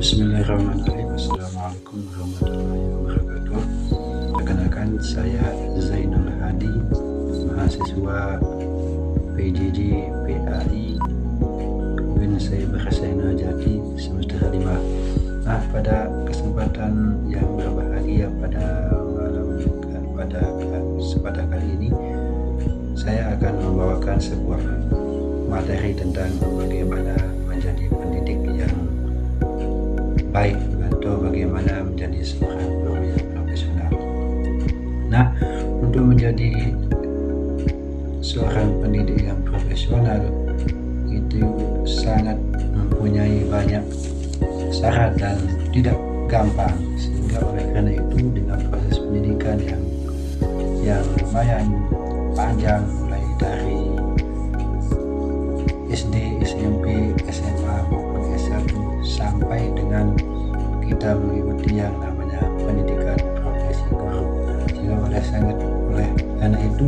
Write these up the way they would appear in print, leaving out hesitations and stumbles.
Bismillahirrahmanirrahim. Assalamualaikum warahmatullahi wabarakatuh. Perkenalkan, saya Zainul Hadi, mahasiswa PJJ PAI UIN Cyber Jati semester 5. Nah, pada kesempatan yang berbahagia pada kali ini, saya akan membawakan sebuah materi tentang bagaimana menjadi pendidik yang baik atau bagaimana menjadi seorang guru yang profesional. Nah, untuk menjadi seorang pendidik yang profesional itu sangat mempunyai banyak syarat dan tidak gampang, sehingga oleh karena itu dengan proses pendidikan yang lumayan panjang, mulai dari SD, SMP, SMA maupun S1 sampai dengan kita mengikuti yang namanya pendidikan profesi guru, sehingga oleh karena itu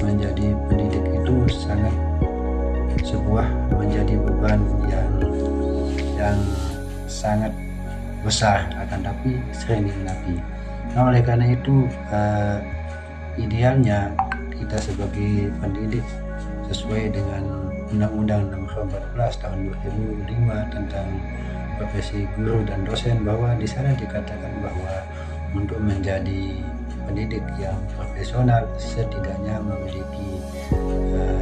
menjadi pendidik itu sangat menjadi beban yang sangat besar, akan tapi sering digenapi. Nah, oleh karena itu idealnya kita sebagai pendidik sesuai dengan Undang-Undang Nomor 14 Tahun 2005 tentang profesi guru dan dosen, bahwa di sana dikatakan bahwa untuk menjadi pendidik yang profesional setidaknya memiliki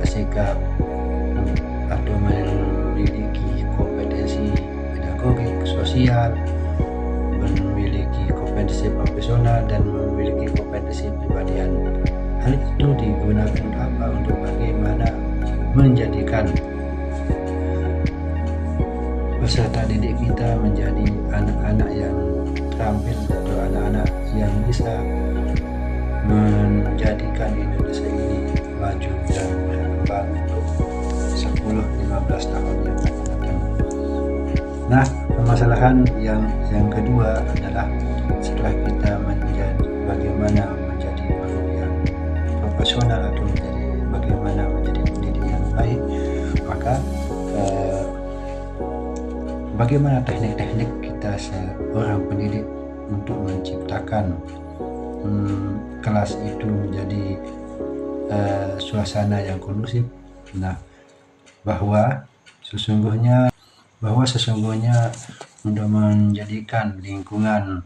sikap atau memiliki kompetensi pedagogik, sosial, memiliki kompetensi profesional, dan memiliki kompetensi kepribadian. Hal itu digunakan untuk apa? Untuk bagaimana menjadikan peserta didik kita menjadi anak-anak yang terampil atau anak-anak yang bisa menjadikan Indonesia ini maju dan berkembang untuk 10-15 tahun yang akan datang. Nah, permasalahan yang kedua adalah setelah kita menjadi bagaimana menjadi guru yang profesional atau bagaimana menjadi pendidik yang baik, maka bagaimana teknik-teknik kita seorang pendidik untuk menciptakan kelas itu menjadi suasana yang kondusif. Nah, bahwa sesungguhnya untuk menjadikan lingkungan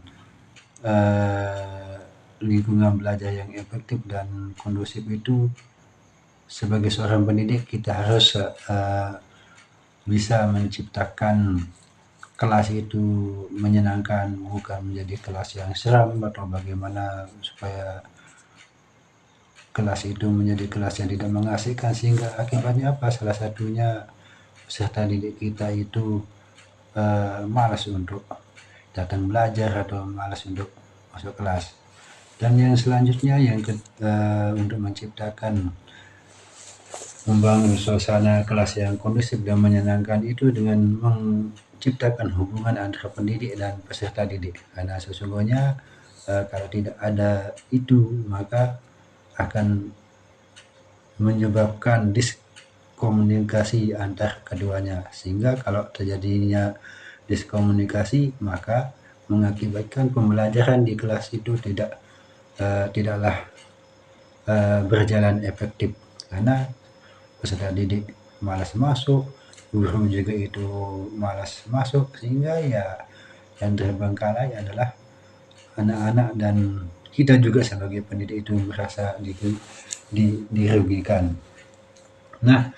belajar yang efektif dan kondusif itu, sebagai seorang pendidik kita harus bisa menciptakan kelas itu menyenangkan, bukan menjadi kelas yang seram, atau bagaimana supaya kelas itu menjadi kelas yang tidak mengasihkan, sehingga akibatnya apa? Salah satunya peserta didik kita itu malas untuk datang belajar atau malas untuk masuk kelas. Dan yang selanjutnya untuk membangun suasana kelas yang kondusif dan menyenangkan itu dengan menciptakan hubungan antara pendidik dan peserta didik, karena sesungguhnya kalau tidak ada itu maka akan menyebabkan diskomunikasi antar keduanya, sehingga kalau terjadinya diskomunikasi maka mengakibatkan pembelajaran di kelas itu tidaklah berjalan efektif, karena peserta didik malas masuk, guru juga itu malas masuk, sehingga yang terbengkalai adalah anak-anak, dan kita juga sebagai pendidik itu merasa dirugikan. Nah,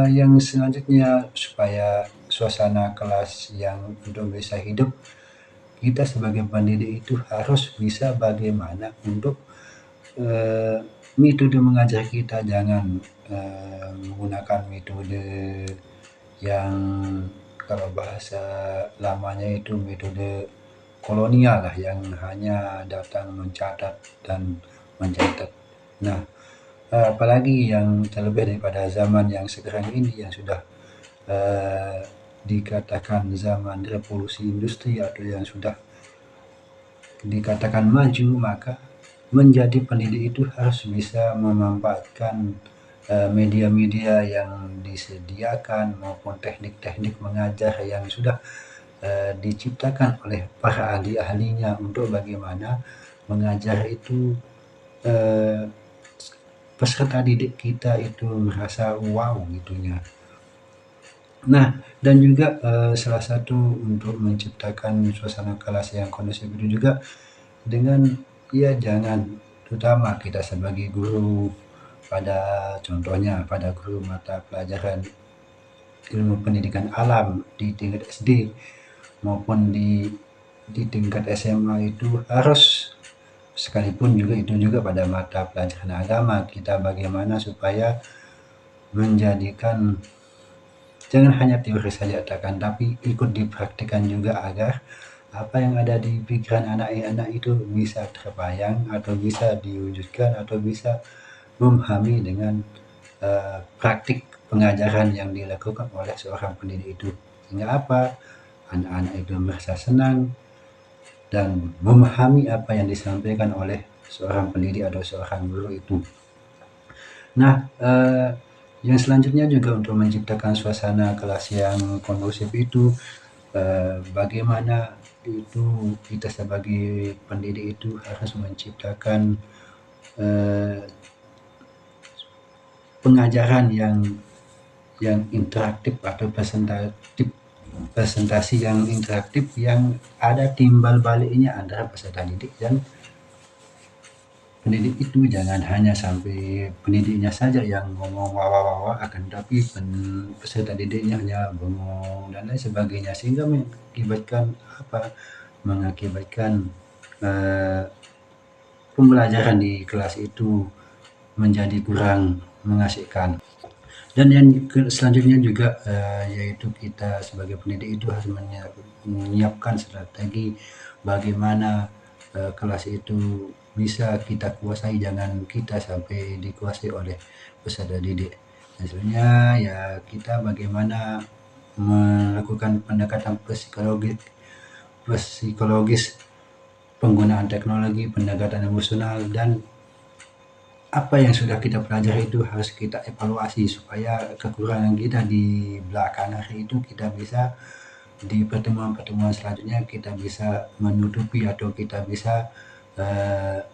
yang selanjutnya supaya suasana kelas yang untuk bisa hidup, kita sebagai pendidik itu harus bisa bagaimana untuk metode mengajar kita jangan menggunakan metode yang kalau bahasa lamanya itu metode kolonial lah, yang hanya datang mencatat dan mencatat. Nah, apalagi yang terlebih daripada zaman yang sekarang ini yang sudah dikatakan zaman revolusi industri atau yang sudah dikatakan maju, maka menjadi pendidik itu harus bisa memanfaatkan media-media yang disediakan maupun teknik-teknik mengajar yang sudah diciptakan oleh para ahli-ahlinya untuk bagaimana mengajar itu peserta didik kita itu merasa wow gitunya. Nah, dan juga salah satu untuk menciptakan suasana kelas yang kondusif itu juga dengan ya jangan, terutama kita sebagai guru, pada contohnya pada guru mata pelajaran ilmu pendidikan alam di tingkat SD maupun di tingkat SMA itu harus, sekalipun juga itu juga pada mata pelajaran agama, kita bagaimana supaya menjadikan jangan hanya teori saja akan tapi ikut dipraktikkan juga agar apa yang ada di pikiran anak-anak itu bisa terbayang atau bisa diwujudkan atau bisa memahami dengan praktik pengajaran yang dilakukan oleh seorang pendidik itu. Sehingga apa? Anak-anak itu merasa senang dan memahami apa yang disampaikan oleh seorang pendidik atau seorang guru itu. Nah, yang selanjutnya juga untuk menciptakan suasana kelas yang kondusif itu, bagaimana itu kita sebagai pendidik itu harus menciptakan pengajaran yang interaktif atau presentasi yang interaktif yang ada timbal baliknya antara peserta didik dan pendidik itu. Jangan hanya sampai pendidiknya saja yang ngomong wah akan tapi peserta didiknya hanya bengong dan lain sebagainya, sehingga mengakibatkan pembelajaran di kelas itu menjadi kurang mengasihkan. Dan yang selanjutnya juga yaitu kita sebagai pendidik itu harus menyiapkan strategi bagaimana kelas itu bisa kita kuasai, jangan kita sampai dikuasai oleh peserta didik. Dan sebenarnya ya kita bagaimana melakukan pendekatan psikologis, penggunaan teknologi, pendekatan emosional, dan apa yang sudah kita pelajari itu harus kita evaluasi supaya kekurangan kita di belakang hari itu kita bisa di pertemuan-pertemuan selanjutnya kita bisa menutupi atau kita bisa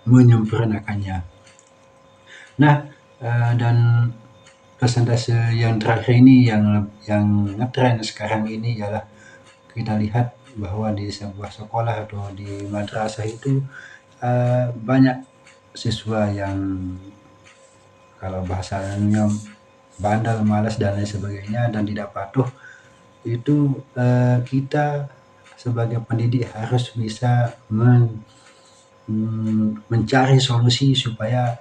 menyempurnakannya. Nah, dan persentase yang terakhir ini yang ngetren sekarang ini ialah kita lihat bahwa di sebuah sekolah atau di madrasah itu banyak siswa yang kalau bahasanya bandel, malas dan lain sebagainya dan tidak patuh. Itu kita sebagai pendidik harus bisa mencari solusi supaya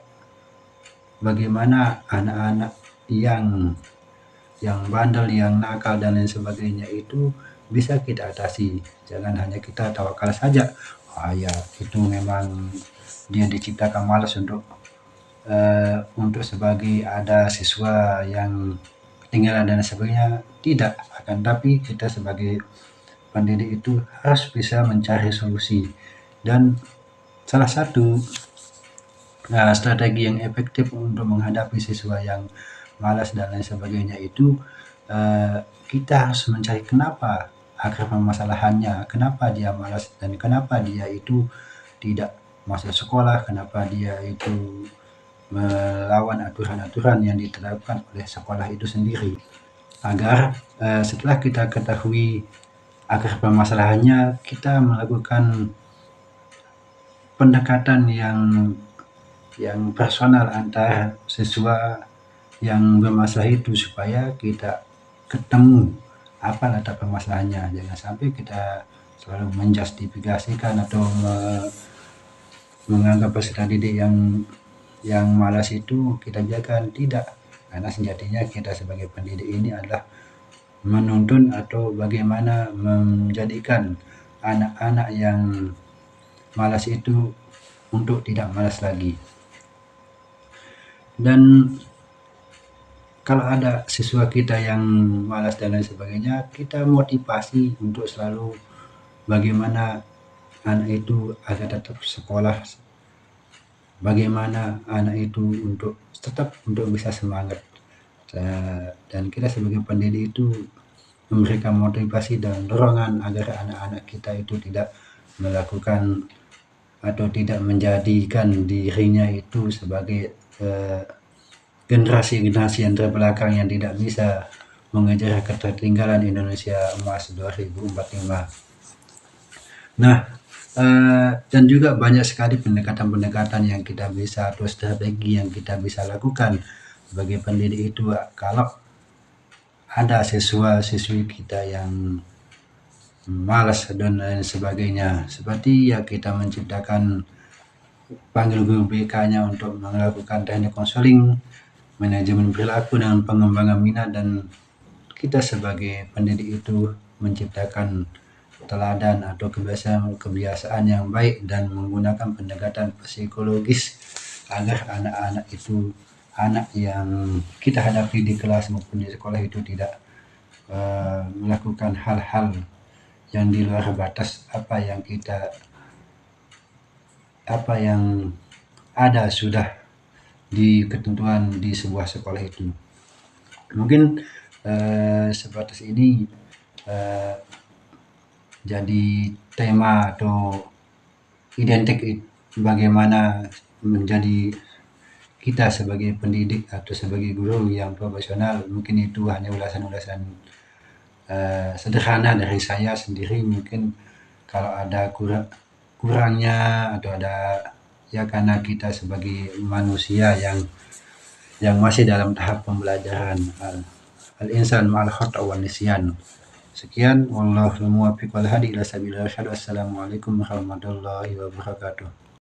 bagaimana anak-anak yang bandel, yang nakal dan lain sebagainya itu bisa kita atasi. Jangan hanya kita tawakal saja, ya itu memang dia diciptakan malas untuk sebagai ada siswa yang ketinggalan dan sebagainya, tidak. Akan tapi kita sebagai pendidik itu harus bisa mencari solusi. Dan salah satu strategi yang efektif untuk menghadapi siswa yang malas dan lain sebagainya itu kita harus mencari kenapa akar permasalahannya, kenapa dia malas dan kenapa dia itu tidak masuk sekolah, kenapa dia itu melawan aturan-aturan yang ditetapkan oleh sekolah itu sendiri, agar setelah kita ketahui akar permasalahannya, kita melakukan pendekatan yang personal antara siswa yang bermasalah itu supaya kita ketemu apa latar permasalahannya. Jangan sampai kita selalu menjustifikasikan atau menganggap peserta didik yang malas itu kita biarkan, tidak, karena sejatinya kita sebagai pendidik ini adalah menuntun atau bagaimana menjadikan anak-anak yang malas itu untuk tidak malas lagi. Dan kalau ada siswa kita yang malas dan lain sebagainya, kita motivasi untuk selalu bagaimana anak itu agar tetap sekolah, bagaimana anak itu tetap untuk bisa semangat. Dan kita sebagai pendidik itu memberikan motivasi dan dorongan agar anak-anak kita itu tidak melakukan atau tidak menjadikan dirinya itu sebagai generasi-generasi yang terbelakang yang tidak bisa mengejar ketertinggalan Indonesia Emas 2045. Nah, dan juga banyak sekali pendekatan-pendekatan yang kita bisa atau strategi yang kita bisa lakukan sebagai pendidik itu kalau ada siswa-siswi kita yang malas dan lain sebagainya. Seperti ya kita menciptakan panggil guru BK-nya untuk melakukan teknik konseling, manajemen perilaku dengan pengembangan minat, dan kita sebagai pendidik itu menciptakan teladan atau kebiasaan yang baik dan menggunakan pendekatan psikologis agar anak-anak itu, anak yang kita hadapi di kelas maupun di sekolah itu tidak melakukan hal-hal yang di luar batas apa yang ada sudah di ketentuan di sebuah sekolah itu. Mungkin sebatas ini jadi tema atau identik bagaimana menjadi kita sebagai pendidik atau sebagai guru yang profesional. Mungkin itu hanya ulasan-ulasan sederhana dari saya sendiri. Mungkin kalau ada kurangnya atau ada ya karena kita sebagai manusia yang masih dalam tahap pembelajaran, al-insan ma'al khata' wan nisyan. Sekian, wallahu muwaffiq wal hadi ila sabilillah. Assalamualaikum warahmatullahi wabarakatuh.